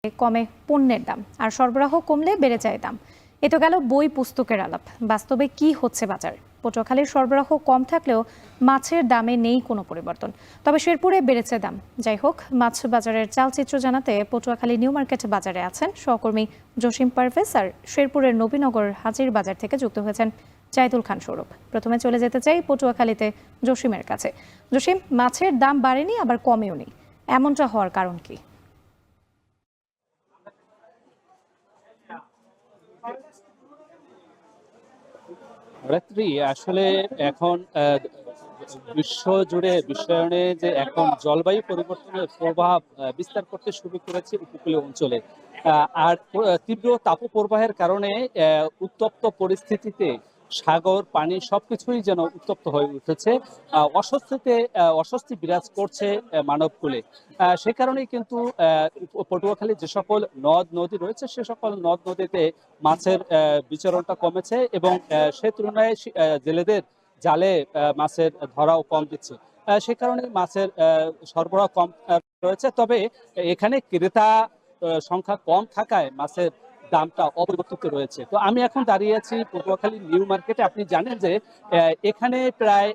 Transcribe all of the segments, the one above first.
কমে পণ্যের দাম, আর সরবরাহ কমলে বেড়ে যায় দাম। এ তো গেল বই পুস্তকের আলাপ। বাস্তবে কি হচ্ছে বাজারে? পটুয়াখালীর সরবরাহ কম থাকলেও মাছের দামে নেই কোনো পরিবর্তন, তবে শেরপুরে বেড়েছে দাম। যাই হোক, মাছ বাজারের চালচিত্র জানাতে পটুয়াখালী নিউ মার্কেট বাজারে আছেন সহকর্মী জসিম পারভেজ, আর শেরপুরের নবীনগর হাজির বাজার থেকে যুক্ত হয়েছেন জাহিদুল খান সৌরভ। প্রথমে চলে যেতে চাই পটুয়াখালীতে জসিমের কাছে। জসিম, মাছের দাম বাড়েনি আবার কমেও নি, এমনটা হওয়ার কারণ কি? আসলে এখন বিশ্ব জুড়ে বিশ্বায়নে যে এখন জলবায়ু পরিবর্তনের প্রভাব বিস্তার করতে শুরু করেছে উপকূলীয় অঞ্চলে, আর তীব্র তাপপ্রবাহের কারণে উত্তপ্ত পরিস্থিতিতে সাগর পানি সবকিছুই যেন উত্তপ্ত হয়ে উঠেছে। অস্বস্তি বিরাজ করছে মানবকুলে। সে কারণেই কিন্তু পটুয়াখালী যে সকল নদ নদী রয়েছে সে সকল নদ নদীতে মাছের বিচরণটা কমেছে, এবং সে তুলনায় জেলেদের জালে মাছের ধরাও কম দিচ্ছে। সে কারণে মাছের সরবরাহ কম রয়েছে। তবে এখানে ক্রেতা সংখ্যা কম থাকায় মাছের দামটা অপরিবর্তিত রয়েছে। তো আমি এখন দাঁড়িয়ে আছি পটুয়াখালী নিউ মার্কেটে। আপনি জানেন যে এখানে প্রায়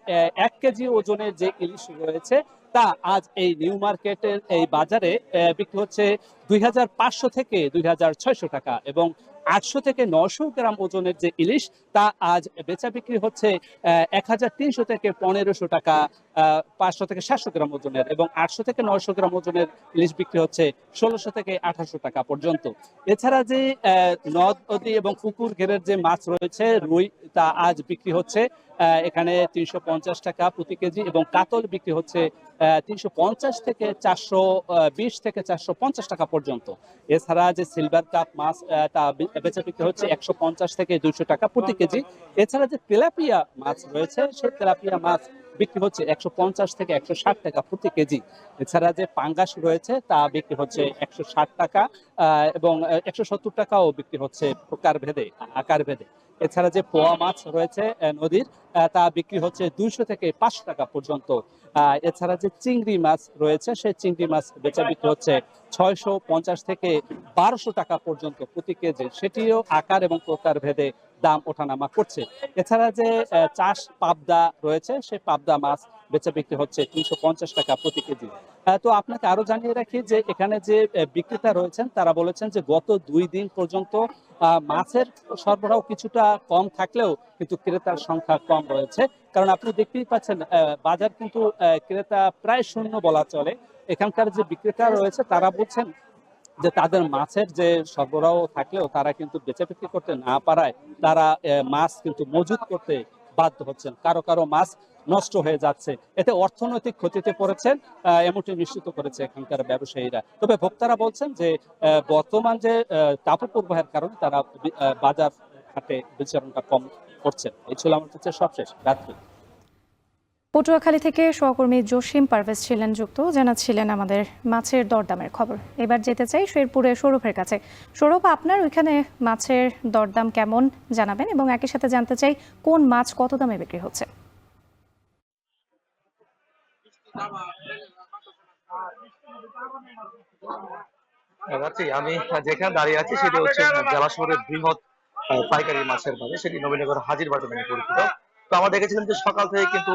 1 কেজি ওজনের যে ইলিশ রয়েছে তা আজ এই নিউ মার্কেটের এই বাজারে বিক্রি হচ্ছে 2500 থেকে 2600 টাকা, এবং 800 থেকে 900 গ্রাম ওজনের যে ইলিশ তা আজ বেচা বিক্রি হচ্ছে 1300 থেকে 1500 টাকা, 500 থেকে 700 গ্রাম ওজনের, এবং 800 থেকে 900 গ্রাম ওজনের ইলিশ বিক্রি হচ্ছে 1600 থেকে 1800 টাকা পর্যন্ত। এছাড়া যে নদ নদী এবং পুকুর ঘেরের যে মাছ রয়েছে রুই, তা আজ বিক্রি হচ্ছে এখানে 350 টাকা প্রতি কেজি, এবং কাতল বিক্রি হচ্ছে 350 থেকে 420 থেকে 450 টাকা পর্যন্ত। এছাড়া যে সিলভার কাপ মাছ তা বেচা বিক্রি হচ্ছে 150 থেকে 200 টাকা প্রতি কেজি। এছাড়া যে তেলাপিয়া মাছ রয়েছে সেই তেলাপিয়া মাছ বিক্রি হচ্ছে 150 থেকে 160 টাকা প্রতি কেজি। এছাড়া যে পাঙ্গাস রয়েছে তা বিক্রি হচ্ছে 160 টাকা, এবং 170 টাকাও বিক্রি হচ্ছে প্রকার ভেদে, আকার ভেদে। এছাড়া যে পোয়া মাছ রয়েছে নদীর, তা বিক্রি হচ্ছে 200 থেকে 500 টাকা পর্যন্ত। এছাড়া যে চিংড়ি মাছ রয়েছে সেই চিংড়ি মাছ বেচা বিক্রি হচ্ছে 650 থেকে 1200 টাকা পর্যন্ত প্রতি কেজি, সেটিও আকার এবং প্রকার ভেদে দাম ওঠানামা করছে। এছাড়া যে চাষ পাবদা রয়েছে সেই পাবদা মাছ বেচা বিক্রি হচ্ছে 350 টাকা প্রতি কেজি। তো আপনাকে আরো জানিয়ে রাখি যে এখানে যে বিক্রেতা রয়েছেন তারা বলেছেন যে গত 2 দিন পর্যন্ত মাছের সরবরাহ কিছুটা কম থাকলেও কিন্তু ক্রেতার সংখ্যা কম রয়েছে। কারণ আপনি দেখতেই পাচ্ছেন বাজার কিন্তু ক্রেতা প্রায় শূন্য বলা চলে। এখানকার যে বিক্রেতা রয়েছে তারা বলছেন যে তাদের মাছের যে সরবরাহ থাকলেও তারা কিন্তু বেচা বিক্রি করতে না পারায় তারা মাছ কিন্তু মজুত করতে বাধ্য হচ্ছেন। কারো কারো মাছ নষ্ট হয়ে যাচ্ছে, এতে অর্থনৈতিক ক্ষতিতে পড়েছেন, এমনটি নিশ্চিত করেছে এখানকার ব্যবসায়ীরা। তবে ভোক্তারা বলছেন যে বর্তমান যে তাপপ্রবাহের কারণে তারা বাজার হাটে বিচরণটা কম করছেন। এই ছিল আমার কাছে সবশেষ রাত্রি। পটুয়াখালী থেকে সহকর্মী জসিম পারভেজ ছিলেন যুক্ত, জানাচ্ছিলেন আমাদের মাছের দরদামের খবর। এবার যেতে চাই শেরপুরে সৌরভের কাছে। সৌরভ, আপনার ওইখানে মাছের দরদাম কেমন জানাবেন, এবং একই সাথে জানতে চাই কোন মাছ কত দামে বিক্রি হচ্ছে? আমি যেখানে দাঁড়িয়ে আছি সেটি হচ্ছে জেলা শহরের বৃহৎ পাইকারি মাছের বাজার, সেটি নবীনগর হাজির বাজার নামে পরিচিত। তো আমরা দেখেছিলাম যে সকাল থেকে কিন্তু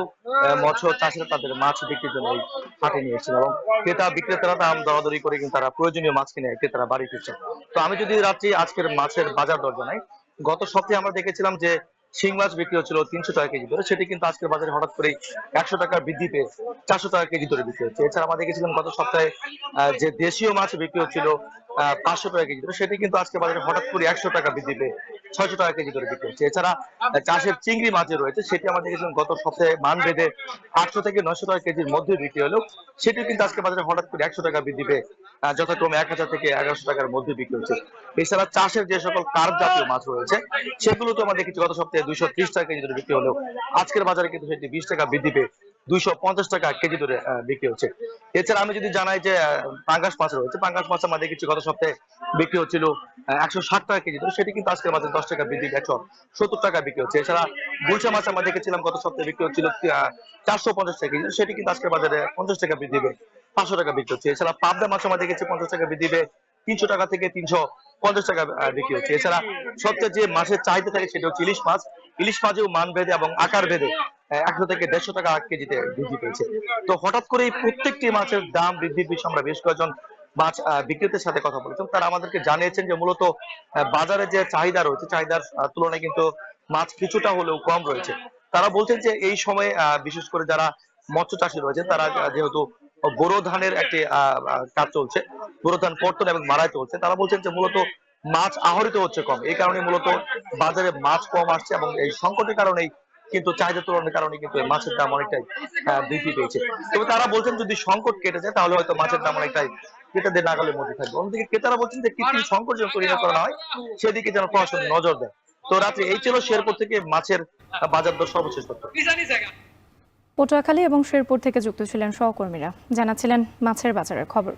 মৎস্য চাষিরা তাদের মাছ বিক্রির জন্য এই হাটে নিয়ে এসেছিল, এবং ক্রেতা বিক্রেতারা দাম দরাদরি করে কিন্তু তারা প্রয়োজনীয় মাছ কিনে ক্রেতারা বাড়ি ফিরছে। তো আমি যদি রাত্রি আজকের মাছের বাজার দর জানাই, গত সপ্তাহে আমরা দেখেছিলাম যে শিং মাছ বিক্রি হচ্ছিল 300 টাকা কেজি ধরে, সেটি কিন্তু আজকের বাজারে হঠাৎ করে 100 টাকা বৃদ্ধি পেয়ে 400 টাকা কেজি ধরে বিক্রি হচ্ছে। এছাড়া আমরা দেখেছিলাম গত সপ্তাহে যে দেশীয় মাছ বিক্রি হচ্ছিল 500 টাকা কেজি ধরে, সেটি কিন্তু আজকে বাজারে হঠাৎ করে 100 টাকা বৃদ্ধি পেয়ে 600 টাকা কেজি ধরে বিক্রি হচ্ছে। এছাড়া চাষের চিংড়ি মাছ যে রয়েছে সেটি আমরা দেখেছিলাম গত সপ্তাহে মান বেঁধে 800 থেকে 900 টাকা কেজির মধ্যে বিক্রি হলেও সেটি কিন্তু আজকে বাজারে হঠাৎ করে 100 টাকা বৃদ্ধি পেয়ে যথাক্রমে 1000 থেকে 1100 টাকার মধ্যে বিক্রি হচ্ছে। এছাড়া চাষের যে সকল কার্প জাতীয় মাছ রয়েছে সেগুলো তো আমরা দেখেছি গত সপ্তাহে 230 টাকা কেজি ধরে বিক্রি হলেও আজকের বাজারে কিন্তু সেটি 20 টাকা বৃদ্ধি পেয়ে 250 টাকা কেজি ধরে বিক্রি হচ্ছে। এছাড়া আমি যদি জানাই যে পাঙ্গাস মাছ রয়েছে, পাঙ্গাস মাছ আমরা দেখেছি গত সপ্তাহে বিক্রি হচ্ছিল 160 টাকা কেজি ধরে, সেটি কিন্তু আজকের বাজারে 10 টাকা বৃদ্ধি 170 টাকা বিক্রি হচ্ছে। এছাড়া গুলশা মাছ আমরা দেখেছিলাম গত সপ্তাহে বিক্রি হচ্ছিল 450 টাকা কেজি, সেটি কিন্তু আজকের বাজারে 50 টাকা বৃদ্ধি পেয়ে 500 টাকা বিক্রি হচ্ছে। এছাড়া পাবদা মাছ আমরা দেখেছি 50 টাকা বৃদ্ধি পেয়ে 300 টাকা থেকে 350 টাকা বিক্রি হচ্ছে। এছাড়া সবচেয়ে যে মাছের চাহিদা থাকে সেটা হচ্ছে ইলিশ মাছ। ইলিশ মাছেও মান ভেদে এবং আকার ভেদে 100 থেকে 150 টাকা কেজিতে বৃদ্ধি পেয়েছে। তো হঠাৎ করে এই প্রত্যেকটি মাছের দাম বৃদ্ধির বিষয়ে আমরা বেশ কয়েকজন মাছ বিক্রেতার সাথে কথা বলেছেন। তারা আমাদেরকে জানিয়েছেন যে মূলত বাজারে যে চাহিদা রয়েছে চাহিদার তুলনায় কিন্তু মাছ কিছুটা হলেও কম রয়েছে। তারা বলছেন যে এই সময়ে বিশেষ করে যারা মৎস্য চাষী রয়েছে তারা যেহেতু বোরো ধানের একটি কাজ চলছে, বোরো ধান কর্তন এবং মাড়াই চলছে, তারা বলছেন যে মূলত মাছ আহরিত হচ্ছে কম, এই কারণে মূলত বাজারে মাছ কম আসছে এবং এই সংকটের কারণেই কিন্তু চাহিদা তুলনার কারণে কিন্তু এই মাছের দাম অনেকটাই বৃদ্ধি পেয়েছে। তবে তারা বলছেন যদি সংকট কেটে যায় তাহলে হয়তো মাছের দাম অনেকটাই ক্রেতাদের নাগালের মধ্যে থাকবে। অন্যদিকে ক্রেতারা বলছেন যে কৃত্রিম সংকট যেন তৈরি না করা হয় সেদিকে যেন প্রশাসন নজর দেয়। তো রাত্রে এই ছিল শেরপুর থেকে মাছের বাজার দর সর্বশেষ তথ্য। পটুয়াখালী এবং শেরপুর থেকে যুক্ত ছিলেন সহকর্মীরা, জানাচ্ছিলেন মাছের বাজারের খবর।